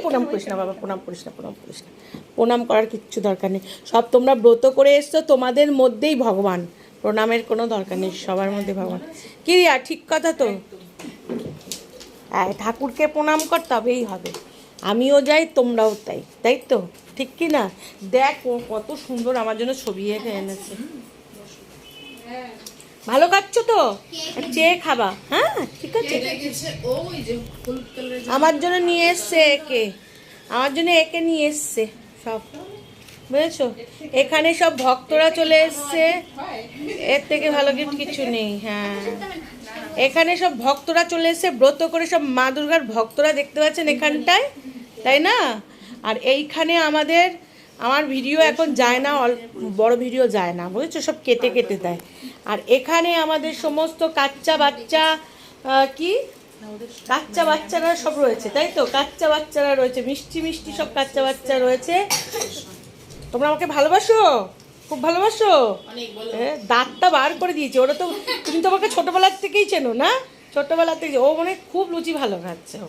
প্রণাম করিস না বাবা, প্রণাম করিস না, প্রণাম করিস না, প্রণাম করার কিচ্ছু দরকার নেই। সব তোমরা ব্রত করে এসছো, তোমাদের মধ্যেই ভগবান, প্রণামের কোনো দরকার নেই, সবার মধ্যে ভগবান। কি রিয়া, ঠিক কথা তো? হ্যাঁ, ঠাকুরকে প্রণাম কর, তবেই হবে। আমিও যাই, তোমরাও তাই, তাই তো? ঠিক কি না? দেখ ও কত সুন্দর আমার জন্য ছবি এঁকে এনেছে। ভালো খাচ্ছ তো? চেয়ে খাবা, হ্যাঁ ঠিক আছে। আমার জন্য নিয়ে এসছে একে, আমার জন্য একে নিয়ে এসছে সব, বুঝেছো? এখানে সব ভক্তরা চলে এসছে, এর থেকে ভালো গিফট কিছু নেই। হ্যাঁ, এখানে সব ভক্তরা চলে এসছে ব্রত করে, সব মা দুর্গার ভক্তরা দেখতে পাচ্ছেন এখানটায়, তাই না? আর এইখানে আমার ভিডিও এখন যায় না, বড় ভিডিও যায় না, বুঝেছো? সব কেটে কেটে দেয়। আর এখানে আমাদের সমস্ত কাচ্চা বাচ্চা, কি কাচ্চা বাচ্চারা সব রয়েছে, তাই তো? কাচ্চা বাচ্চারা রয়েছে, মিষ্টি মিষ্টি সব কাচ্চা বাচ্চা রয়েছে। তোমরা আমাকে ভালোবাসো, খুব ভালোবাসো। দাঁতটা বার করে দিয়েছে ওরা তো। তুমি তো আমাকে ছোটোবেলার থেকেই চেনো না? ছোটোবেলা থেকে ও মানে খুব লুচি ভালো খাচ্ছে ও,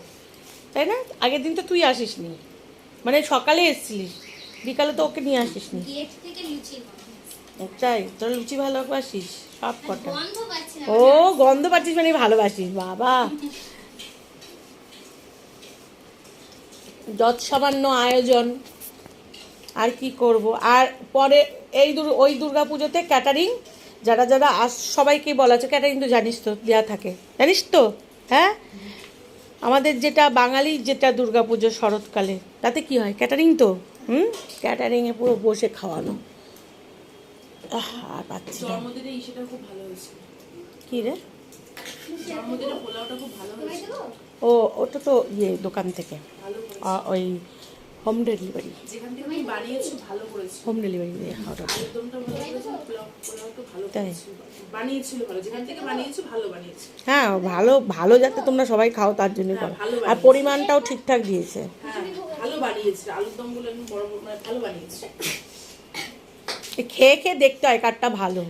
তাই না? আগের দিন তো তুই আসিস নি, মানে সকালে এসেছিলিস, বিকালে তো ওকে নিয়ে আসিস নি। তাই তোর লুচি ভালোবাসিস সব কটা? ও গন্ধ পাচ্ছিস মানে ভালোবাসিস, বাবা। যত সামান্য আয়োজন, আর কি করব। আর পরে ওই দুর্গা পুজোতে ক্যাটারিং যারা যারা সবাইকে বলা আছে, ক্যাটারিং তো জানিস তো দেওয়া থাকে, জানিস তো? হ্যাঁ, আমাদের যেটা বাঙালি যেটা দুর্গা পুজো শরৎকালে, তাতে কি হয়? ক্যাটারিং তো, ক্যাটারিংয়ে পুরো বসে খাওয়ানো। আর পাচ্ছি না। কি রে? ও ওটা তো দোকান থেকে, ওই হোম ডেলিভারি, হোম ডেলিভারি দিয়ে অর্ডার। তাই? হ্যাঁ, ভালো ভালো যাতে তোমরা সবাই খাও তার জন্য করো, আর পরিমাণটাও ঠিকঠাক দিয়েছে। খেয়ে খেয়ে দেখতে হয় কারটা ভালো।